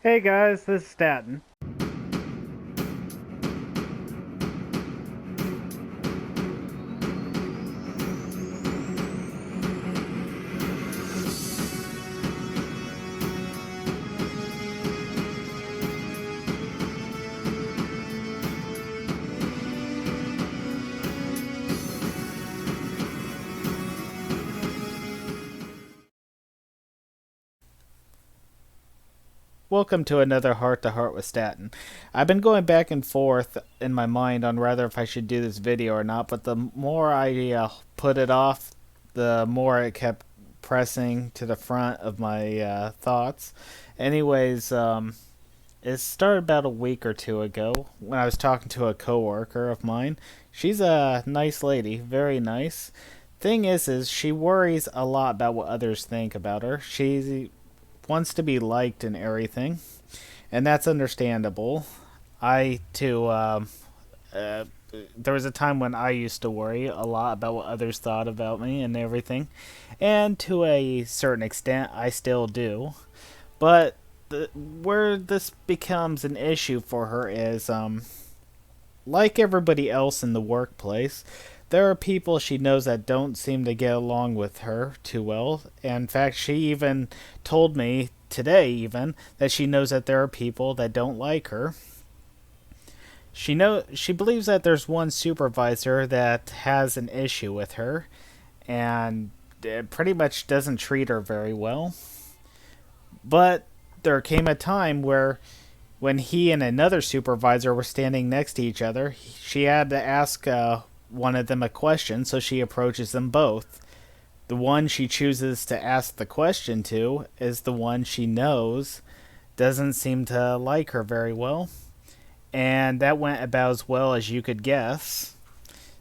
Hey guys, this is Statton. Welcome to another Heart to Heart with Statton. I've been going back and forth in my mind on whether if I should do this video or not, but the more I put it off, the more it kept pressing to the front of my thoughts. Anyways, it started about a week or two ago when I was talking to a coworker of mine. She's a nice lady, very nice. Thing is she worries a lot about what others think about her. She wants to be liked and everything, and that's understandable. I too, uh, there was a time when I used to worry a lot about what others thought about me and everything, and to a certain extent, I still do. But where this becomes an issue for her is, like everybody else in the workplace, there are people she knows that don't seem to get along with her too well. In fact, she even told me today even that she knows that there are people that don't like her. She believes that there's one supervisor that has an issue with her and pretty much doesn't treat her very well. But there came a time where when he and another supervisor were standing next to each other, she had to ask one of them a question, so she approaches them both. The one she chooses to ask the question to is the one she knows doesn't seem to like her very well, and that went about as well as you could guess.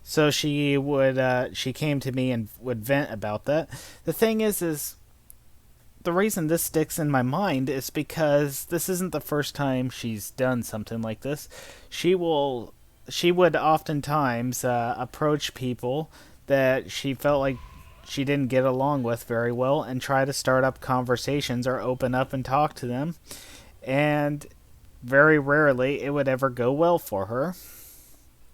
So she came to me and would vent about that. The thing is the reason this sticks in my mind is because this isn't the first time she's done something like this. She would oftentimes approach people that she felt like she didn't get along with very well and try to start up conversations or open up and talk to them. And very rarely it would ever go well for her.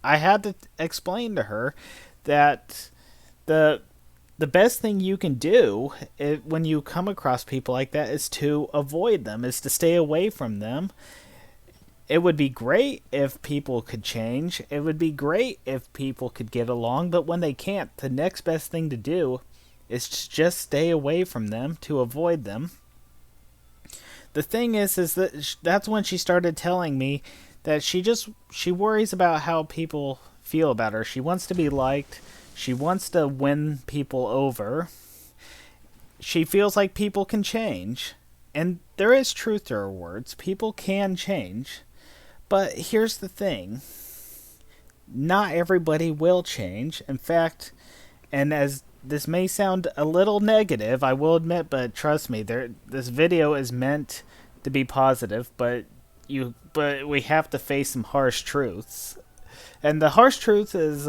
I had to explain to her that the the best thing you can do when you come across people like that is to avoid them, is to stay away from them. It would be great if people could change. It would be great if people could get along, but when they can't, the next best thing to do is to just stay away from them, to avoid them. The thing is that that's when she started telling me that she worries about how people feel about her. She wants to be liked. She wants to win people over. She feels like people can change. And there is truth to her words. People can change. But here's the thing. Not everybody will change. In fact, and as this may sound a little negative, I will admit, but trust me, this video is meant to be positive, but we have to face some harsh truths. And the harsh truth is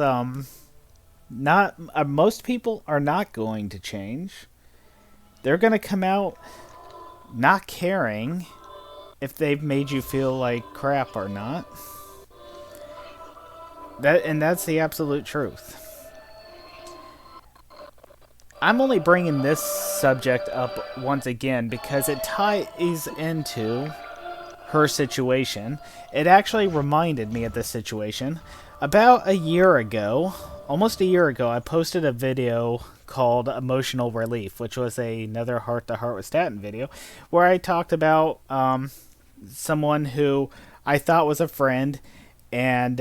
not most people are not going to change. They're going to come out not caring if they've made you feel like crap or not. That's the absolute truth. I'm only bringing this subject up once again because it ties into her situation. It actually reminded me of this situation. About a year ago, almost a year ago, I posted a video called Emotional Relief, which was another Heart to Heart with Statton video, where I talked about someone who I thought was a friend and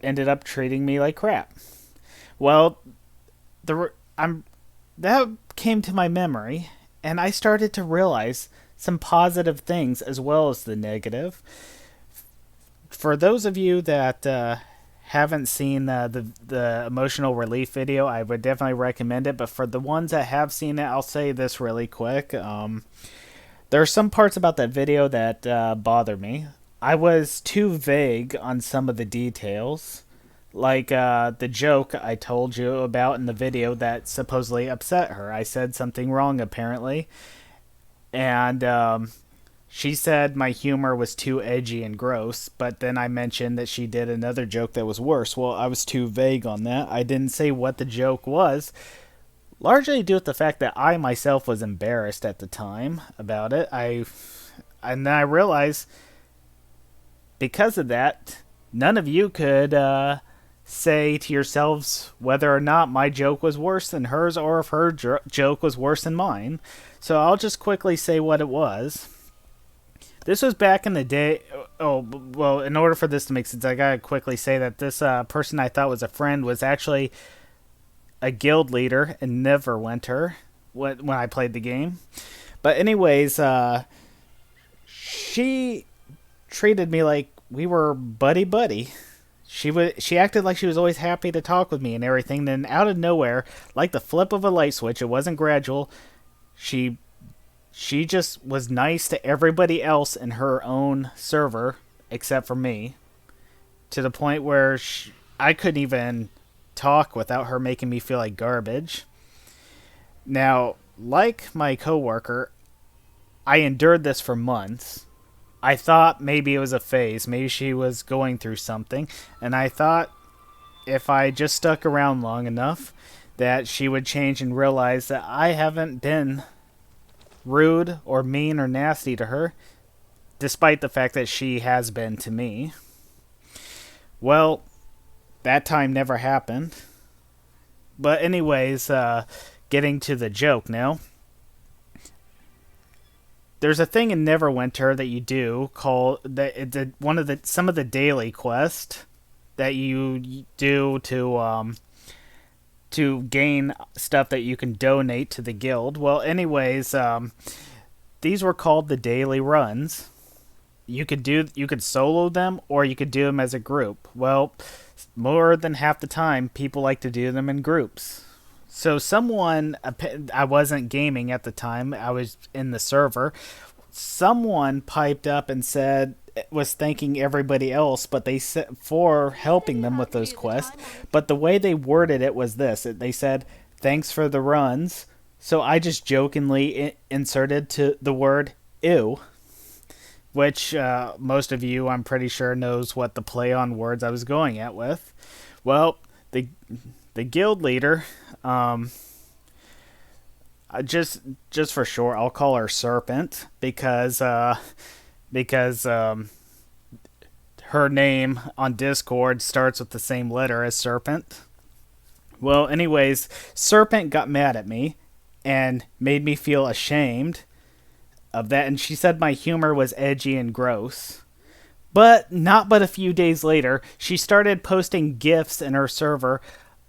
ended up treating me like crap. Well, I'm that came to my memory, and I started to realize some positive things as well as the negative. For those of you that haven't seen the emotional relief video, I would definitely recommend it. But for the ones that have seen it, I'll say this really quick. There are some parts about that video that bother me. I was too vague on some of the details, like the joke I told you about in the video that supposedly upset her. I said something wrong apparently, and she said my humor was too edgy and gross, but then I mentioned that she did another joke that was worse. Well, I was too vague on that. I didn't say what the joke was, largely due to the fact that I myself was embarrassed at the time about it. And then I realized because of that, none of you could say to yourselves whether or not my joke was worse than hers or if her joke was worse than mine. So I'll just quickly say what it was. This was back in the day. Oh, well, in order for this to make sense, I gotta quickly say that this person I thought was a friend was actually a guild leader in Neverwinter when I played the game. But anyways, she treated me like we were buddy. She acted like she was always happy to talk with me and everything. Then out of nowhere, like the flip of a light switch, it wasn't gradual. She just was nice to everybody else in her own server except for me, to the point where I couldn't even talk without her making me feel like garbage. Now, like my coworker, I endured this for months. I thought maybe it was a phase. Maybe she was going through something. And I thought if I just stuck around long enough that she would change and realize that I haven't been rude or mean or nasty to her, despite the fact that she has been to me. Well, that time never happened. But anyways, getting to the joke now. There's a thing in Neverwinter that you do called some of the daily quests that you do to gain stuff that you can donate to the guild. Well, anyways, these were called the daily runs. You could solo them or you could do them as a group. Well, more than half the time, people like to do them in groups. So I wasn't gaming at the time, I was in the server. Someone piped up and was thanking everybody else, but they said for helping them with those quests. But the way they worded it was this: they said, "Thanks for the runs." So I just jokingly inserted to the word "ew," which most of you, I'm pretty sure, knows what the play on words I was going at with. Well, the guild leader, just for short, I'll call her Serpent because her name on Discord starts with the same letter as Serpent. Well, anyways, Serpent got mad at me and made me feel ashamed of that, and she said my humor was edgy and gross. But a few days later, she started posting GIFs in her server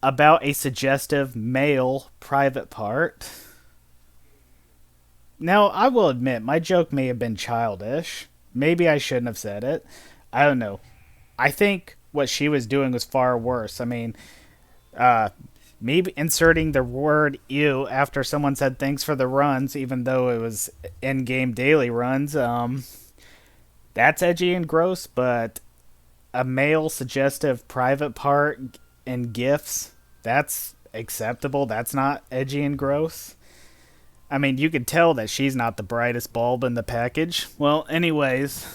about a suggestive male private part. Now, I will admit, my joke may have been childish. Maybe I shouldn't have said it. I don't know. I think what she was doing was far worse. I mean, maybe inserting the word "ew" after someone said thanks for the runs, even though it was in-game daily runs, that's edgy and gross, but a male suggestive private part in GIFs, that's acceptable. That's not edgy and gross. I mean, you could tell that she's not the brightest bulb in the package. Well, anyways,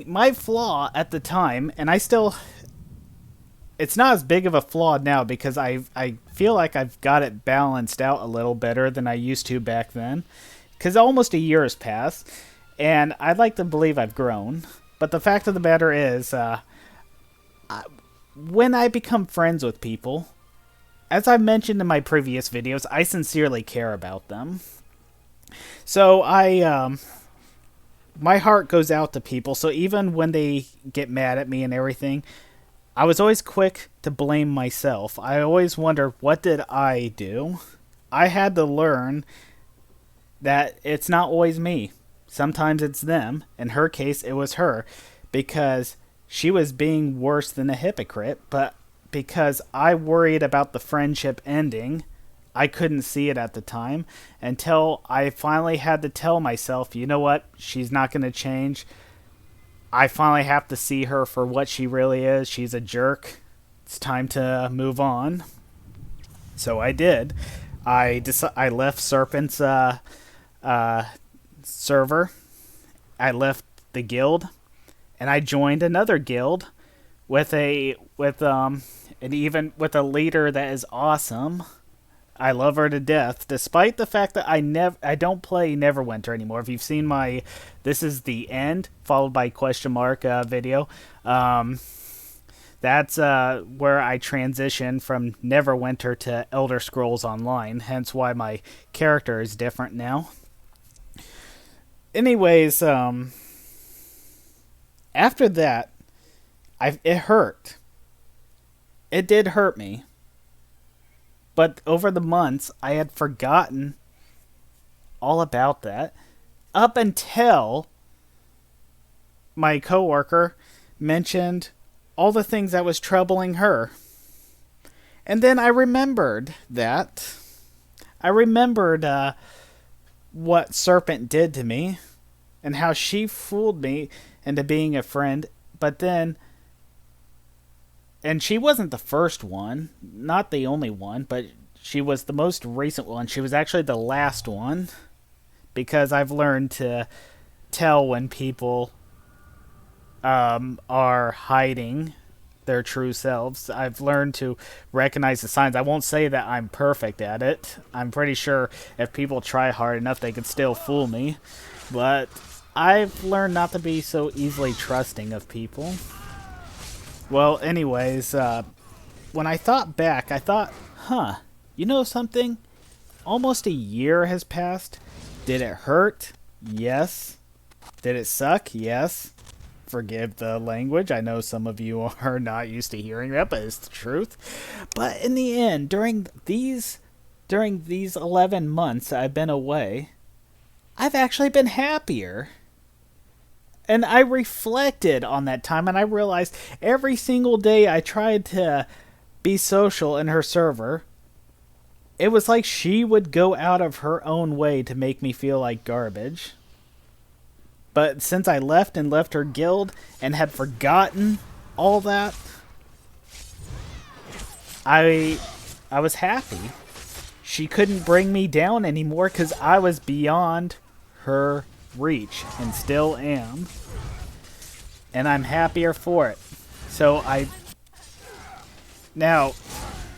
my flaw at the time, and it's not as big of a flaw now because I feel like I've got it balanced out a little better than I used to back then. Because almost a year has passed, and I'd like to believe I've grown. But the fact of the matter is, when I become friends with people, as I mentioned in my previous videos, I sincerely care about them. So my heart goes out to people. So even when they get mad at me and everything, I was always quick to blame myself. I always wonder, what did I do? I had to learn that it's not always me. Sometimes it's them. In her case, it was her. Because she was being worse than a hypocrite. But because I worried about the friendship ending, I couldn't see it at the time. Until I finally had to tell myself, you know what? She's not going to change. I finally have to see her for what she really is. She's a jerk. It's time to move on. So I did. I left Serpent's server, I left the guild, and I joined another guild with a leader that is awesome. I love her to death, despite the fact that I don't play Neverwinter anymore. If you've seen my "This is the end" followed by question mark video, that's where I transition from Neverwinter to Elder Scrolls Online. Hence why my character is different now. Anyways, after that, it hurt. It did hurt me. But over the months, I had forgotten all about that. Up until my coworker mentioned all the things that was troubling her. And then I remembered that. I remembered what Serpent did to me and how she fooled me into being a friend. But then, and she wasn't the first one, not the only one, but she was the most recent one. She was actually the last one, because I've learned to tell when people are hiding their true selves. I've learned to recognize the signs. I won't say that I'm perfect at it. I'm pretty sure if people try hard enough, they could still fool me. But I've learned not to be so easily trusting of people. Well, anyways, when I thought back, I thought, you know something? Almost a year has passed. Did it hurt? Yes. Did it suck? Yes. Forgive the language. I know some of you are not used to hearing that, but it's the truth. But in the end, during these 11 months I've been away, I've actually been happier. And I reflected on that time, and I realized every single day I tried to be social in her server, it was like she would go out of her own way to make me feel like garbage. But since I left her guild and had forgotten all that, I was happy. She couldn't bring me down anymore because I was beyond her reach, and still am. And I'm happier for it. Now,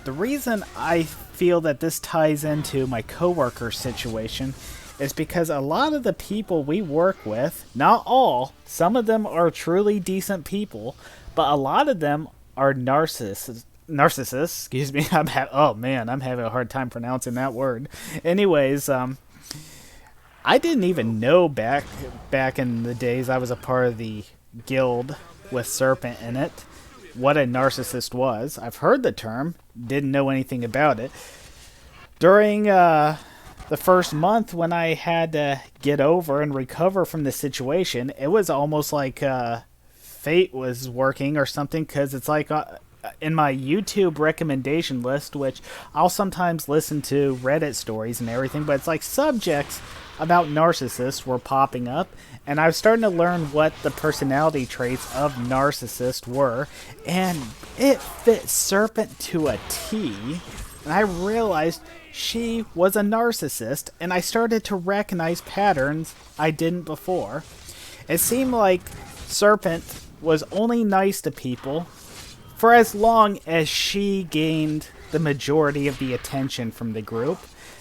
the reason I feel that this ties into my coworker situation is because a lot of the people we work with, not all, some of them are truly decent people, but a lot of them are narcissists, excuse me. I'm having a hard time pronouncing that word. Anyways, I didn't even know back in the days I was a part of the guild with Serpent in it what a narcissist was. I've heard the term, didn't know anything about it. During the first month when I had to get over and recover from the situation, it was almost like fate was working or something, because it's like in my YouTube recommendation list, which I'll sometimes listen to Reddit stories and everything, but it's like subjects about narcissists were popping up, and I was starting to learn what the personality traits of narcissists were, and it fit Serpent to a T, and I realized she was a narcissist, and I started to recognize patterns I didn't before. It seemed like Serpent was only nice to people for as long as she gained the majority of the attention from the group.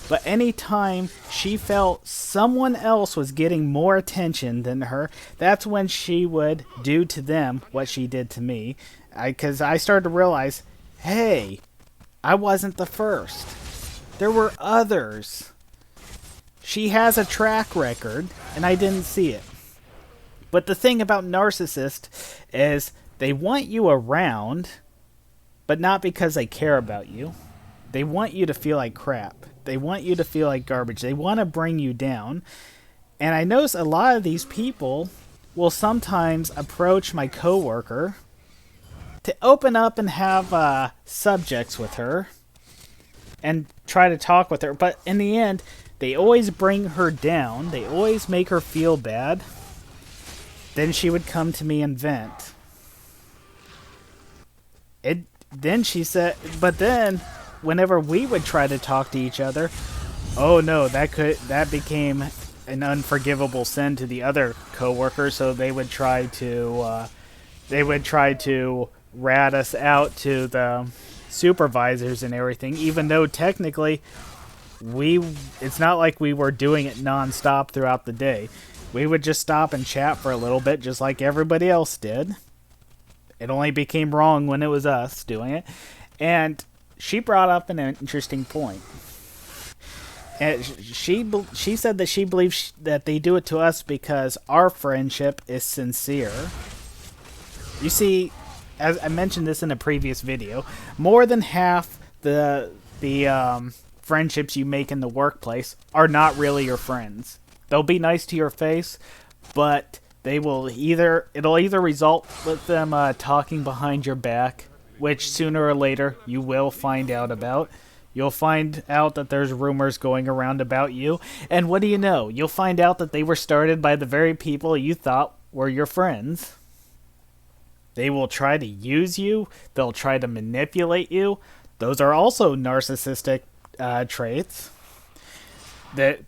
But anytime she felt someone else was getting more attention than her, that's when she would do to them what she did to me. Because I started to realize, hey, I wasn't the first. There were others. She has a track record, and I didn't see it. But the thing about narcissists is they want you around, but not because they care about you. They want you to feel like crap. They want you to feel like garbage. They want to bring you down. And I notice a lot of these people will sometimes approach my coworker to open up and have subjects with her and try to talk with her. But in the end, they always bring her down. They always make her feel bad. Then she would come to me and vent. Then she said, but then whenever we would try to talk to each other, oh no, that became an unforgivable sin to the other coworkers, so they would try to rat us out to the supervisors and everything, even though technically it's not like we were doing it nonstop throughout the day. We would just stop and chat for a little bit, just like everybody else did. It only became wrong when it was us doing it. And she brought up an interesting point. And she said that she believes that they do it to us because our friendship is sincere. You see, as I mentioned this in a previous video, more than half the friendships you make in the workplace are not really your friends. They'll be nice to your face, but it'll either result with them talking behind your back, which sooner or later you will find out about. You'll find out that there's rumors going around about you, and what do you know? You'll find out that they were started by the very people you thought were your friends. They will try to use you. They'll try to manipulate you. Those are also narcissistic traits. There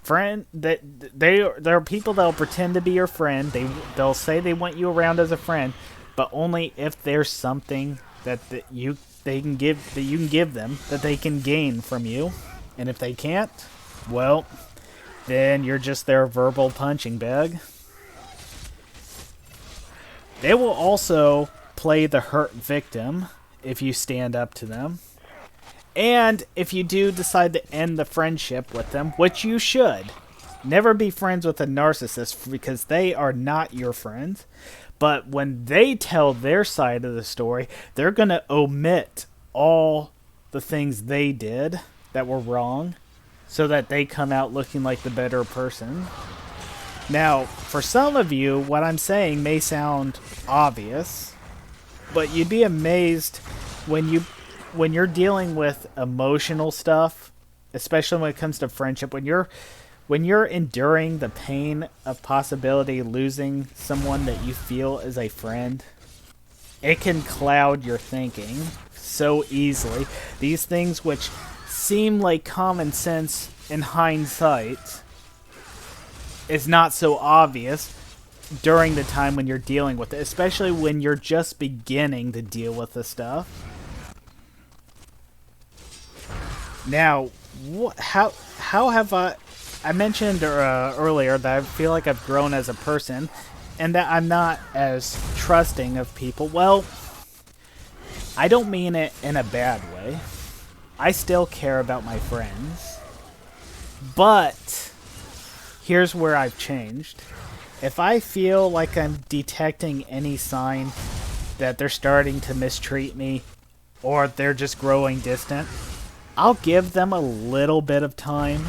are people that'll pretend to be your friend. They'll say they want you around as a friend, but only if there's something that you can give them that they can gain from you. And if they can't, well, then you're just their verbal punching bag. They will also play the hurt victim if you stand up to them. And if you do decide to end the friendship with them, which you should, never be friends with a narcissist because they are not your friends. But when they tell their side of the story, they're going to omit all the things they did that were wrong so that they come out looking like the better person. Now, for some of you, what I'm saying may sound obvious, but you'd be amazed when you're dealing with emotional stuff, especially when it comes to friendship, when you're enduring the pain of possibility losing someone that you feel is a friend, it can cloud your thinking so easily. These things which seem like common sense in hindsight is not so obvious during the time when you're dealing with it, especially when you're just beginning to deal with the stuff. Now, how have I mentioned earlier that I feel like I've grown as a person and that I'm not as trusting of people. Well, I don't mean it in a bad way. I still care about my friends. But here's where I've changed. If I feel like I'm detecting any sign that they're starting to mistreat me or they're just growing distant, I'll give them a little bit of time.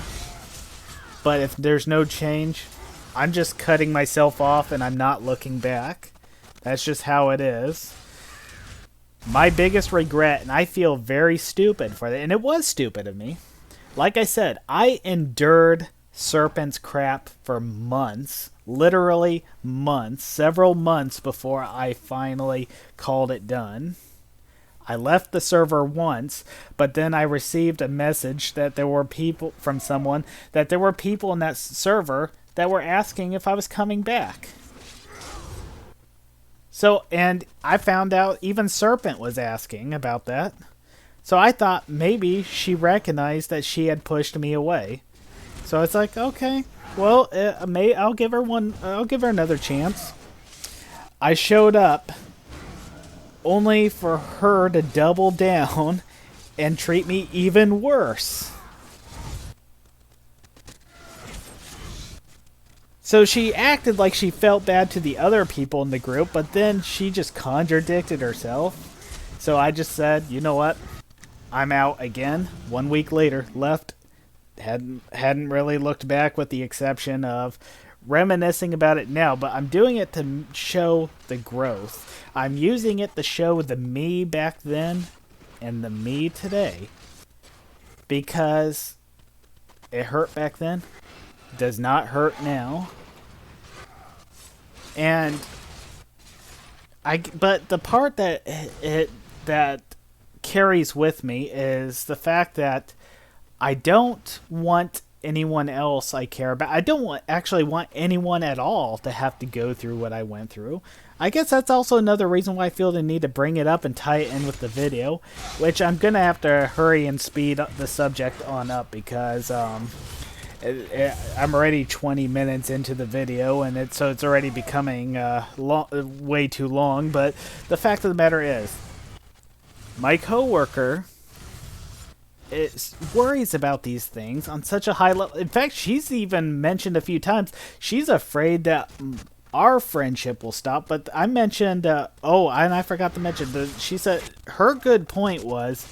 But if there's no change, I'm just cutting myself off and I'm not looking back. That's just how it is. My biggest regret, and I feel very stupid for that, and it was stupid of me. Like I said, I endured Serpent's crap for months. Literally months. Several months before I finally called it done. I left the server once, but then I received a message that there were people from someone, that there were people in that server that were asking if I was coming back. So, and I found out even Serpent was asking about that. So I thought maybe she recognized that she had pushed me away. So it's like, okay, well, I'll give her another chance. I showed up only for her to double down and treat me even worse. So she acted like she felt bad to the other people in the group, but then she just contradicted herself. So I just said, you know what? I'm out again. 1 week later, left. Hadn't really looked back with the exception of reminiscing about it now, but I'm doing it to show the growth. I'm using it to show the me back then and the me today. Because it hurt back then. Does not hurt now. And but the part that carries with me is the fact that I don't want anyone else I care about. I don't actually want anyone at all to have to go through what I went through. I guess that's also another reason why I feel the need to bring it up and tie it in with the video, which I'm going to have to hurry and speed up the subject on up because I'm already 20 minutes into the video, and it's already becoming way too long. But the fact of the matter is, my coworker worries about these things on such a high level. In fact, she's even mentioned a few times she's afraid that our friendship will stop. But I mentioned, and I forgot to mention, she said her good point was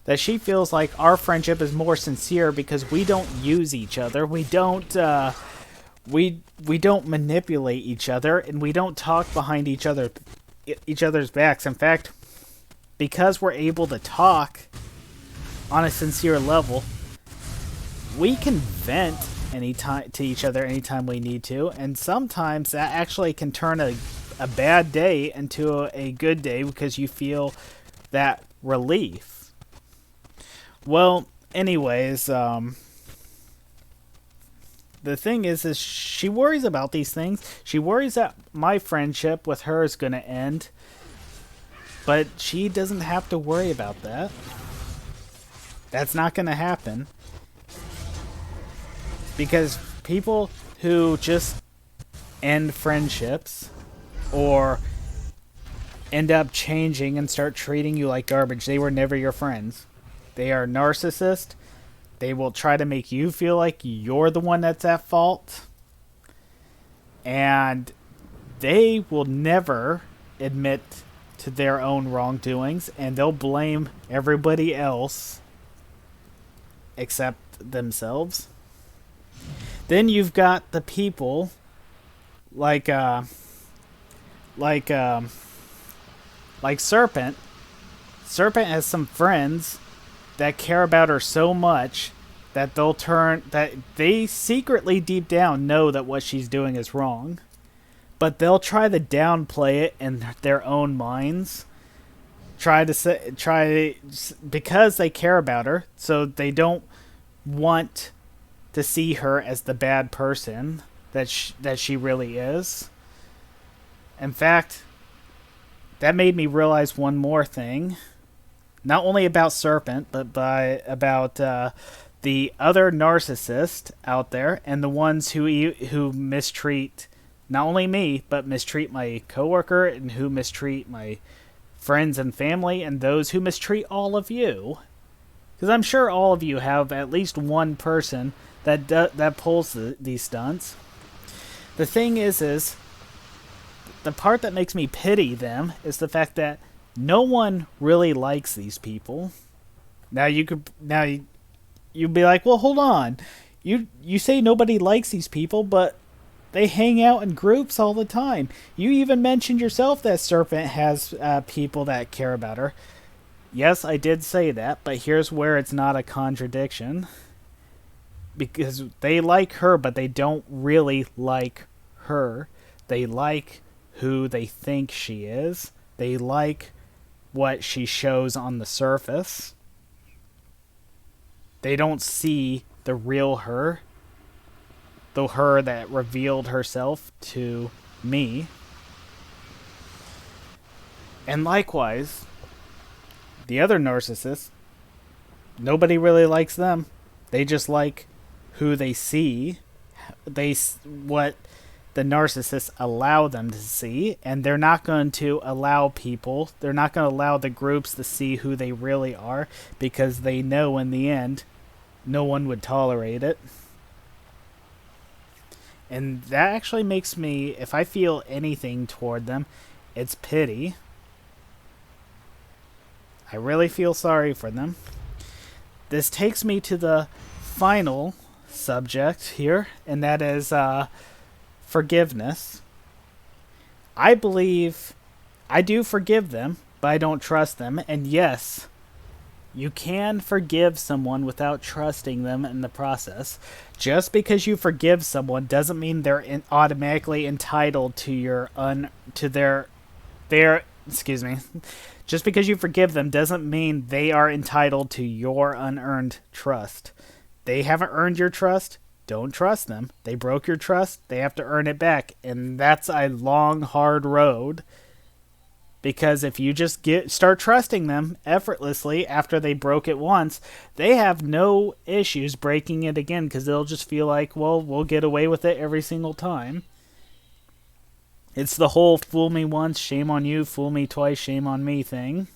that she feels like our friendship is more sincere because we don't use each other. We don't we don't manipulate each other, and we don't talk behind each other's backs. In fact, because we're able to talk on a sincere level, we can vent anytime to each other anytime we need to, and sometimes that actually can turn a bad day into a good day because you feel that relief. Well, anyways, the thing is she worries about these things. She worries that my friendship with her is going to end, but she doesn't have to worry about that. That's not going to happen. Because people who just end friendships or end up changing and start treating you like garbage, they were never your friends. They are narcissists. They will try to make you feel like you're the one that's at fault. And they will never admit to their own wrongdoings, and they'll blame everybody else except themselves. Then you've got the people like Serpent. Serpent has some friends that care about her so much that they secretly deep down know that what she's doing is wrong, but they'll try to downplay it in their own minds. Because they care about her, so they don't want to see her as the bad person that she really is. In fact, that made me realize one more thing, not only about Serpent, but about the other narcissists out there, and the ones who mistreat not only me, but mistreat my coworker, and who mistreat my friends and family, and those who mistreat all of you. Because I'm sure all of you have at least one person that pulls these stunts. The thing is the part that makes me pity them is the fact that no one really likes these people. Now you'd be like, well, hold on. You say nobody likes these people, but they hang out in groups all the time. You even mentioned yourself that Serpent has people that care about her. Yes, I did say that, but here's where it's not a contradiction. Because they like her, but they don't really like her. They like who they think she is. They like what she shows on the surface. They don't see the real her. The her that revealed herself to me. And likewise, the other narcissists, nobody really likes them. They just like who they see. What the narcissists allow them to see, and they're not going to allow the groups to see who they really are, because they know in the end no one would tolerate it. And that actually makes me, if I feel anything toward them, it's pity. I really feel sorry for them. This takes me to the final subject here, and that is forgiveness. I believe I do forgive them, but I don't trust them. And yes, you can forgive someone without trusting them in the process. Just because you forgive someone doesn't mean they're automatically entitled to Just because you forgive them doesn't mean they are entitled to your unearned trust. They haven't earned your trust. Don't trust them. They broke your trust. They have to earn it back. And that's a long, hard road. Because if you just start trusting them effortlessly after they broke it once, they have no issues breaking it again because they'll just feel like, well, we'll get away with it every single time. It's the whole fool me once, shame on you, fool me twice, shame on me thing.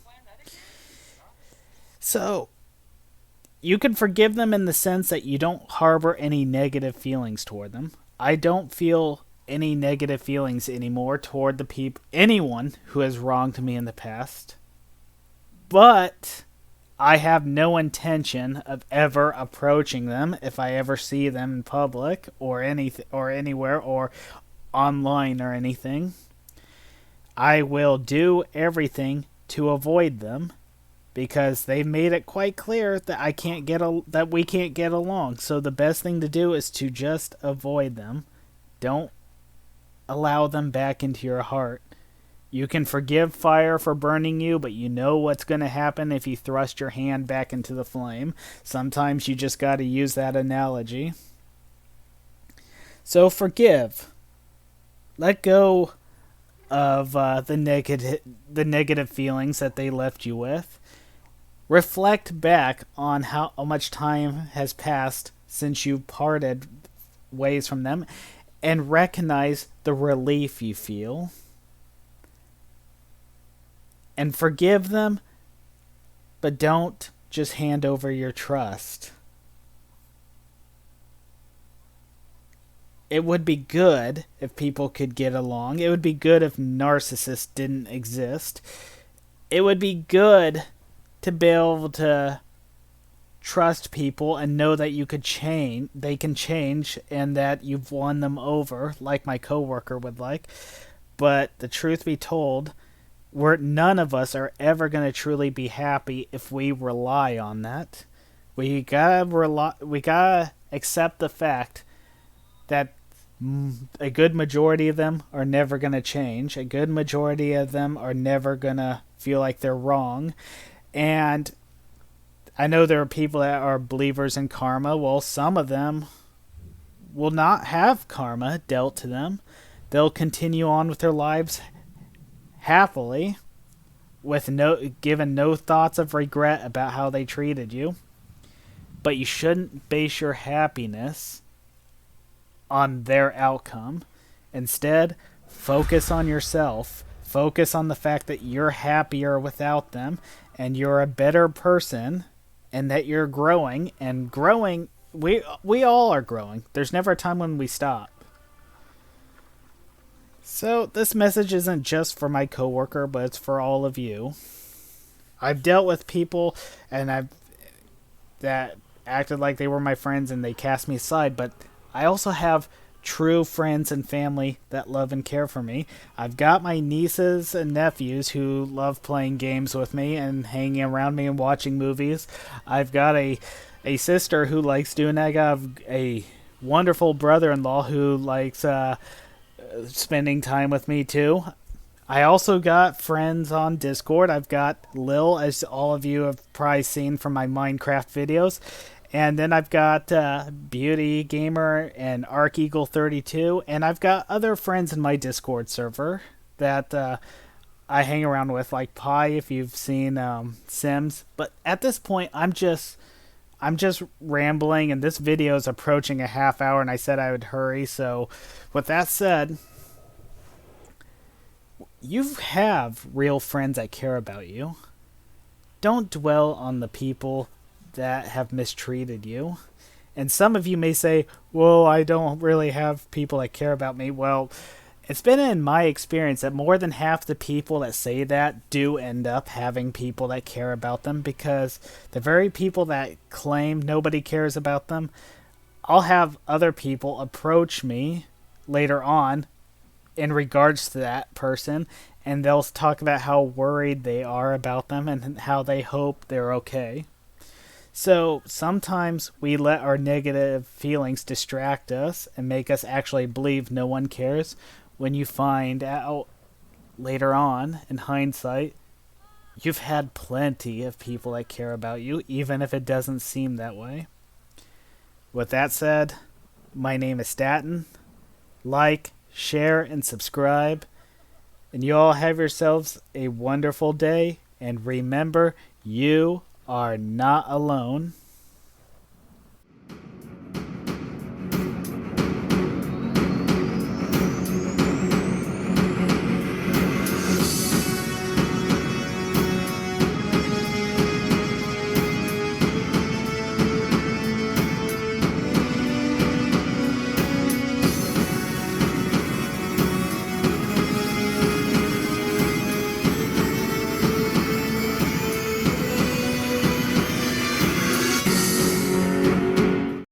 So, you can forgive them in the sense that you don't harbor any negative feelings toward them. I don't feel any negative feelings anymore toward anyone who has wronged me in the past. But I have no intention of ever approaching them if I ever see them in public or anywhere or online or anything. I will do everything to avoid them because they've made it quite clear that that we can't get along. So the best thing to do is to just avoid them. Don't allow them back into your heart. You can forgive fire for burning you, but you know what's going to happen if you thrust your hand back into the flame. Sometimes you just got to use that analogy. So forgive. Let go of the negative feelings that they left you with. Reflect back on how much time has passed since you parted ways from them and recognize the relief you feel. And forgive them, but don't just hand over your trust. It would be good if people could get along. It would be good if narcissists didn't exist. It would be good to be able to trust people and know that they can change and that you've won them over, like my coworker would like. But the truth be told, none of us are ever going to truly be happy if we rely on that. We gotta accept the fact that a good majority of them are never going to change. A good majority of them are never going to feel like they're wrong. And I know there are people that are believers in karma. Well, some of them will not have karma dealt to them. They'll continue on with their lives happily, with given no thoughts of regret about how they treated you. But you shouldn't base your happiness on their outcome. Instead, focus on yourself. Focus on the fact that you're happier without them and you're a better person and that you're growing. And growing, we all are growing. There's never a time when we stop. So this message isn't just for my coworker, but it's for all of you. I've dealt with people that acted like they were my friends and they cast me aside, but I also have true friends and family that love and care for me. I've got my nieces and nephews who love playing games with me and hanging around me and watching movies. I've got a sister who likes doing that. I got a wonderful brother-in-law who likes spending time with me too. I also got friends on Discord. I've got Lil, as all of you have probably seen from my Minecraft videos. And then I've got Beauty Gamer and ArcEagle32. And I've got other friends in my Discord server that I hang around with, like Pi, if you've seen Sims. But at this point, I'm just rambling, and this video is approaching a half hour, and I said I would hurry. So with that said, you have real friends that care about you. Don't dwell on the people that have mistreated you. And some of you may say, well, I don't really have people that care about me. Well, it's been in my experience that more than half the people that say that do end up having people that care about them, because the very people that claim nobody cares about them, I'll have other people approach me later on in regards to that person, and they'll talk about how worried they are about them and how they hope they're okay. So sometimes we let our negative feelings distract us and make us actually believe no one cares, when you find out later on, in hindsight, you've had plenty of people that care about you, even if it doesn't seem that way. With that said, my name is Statton. Like, share, and subscribe. And you all have yourselves a wonderful day. And remember, you are not alone.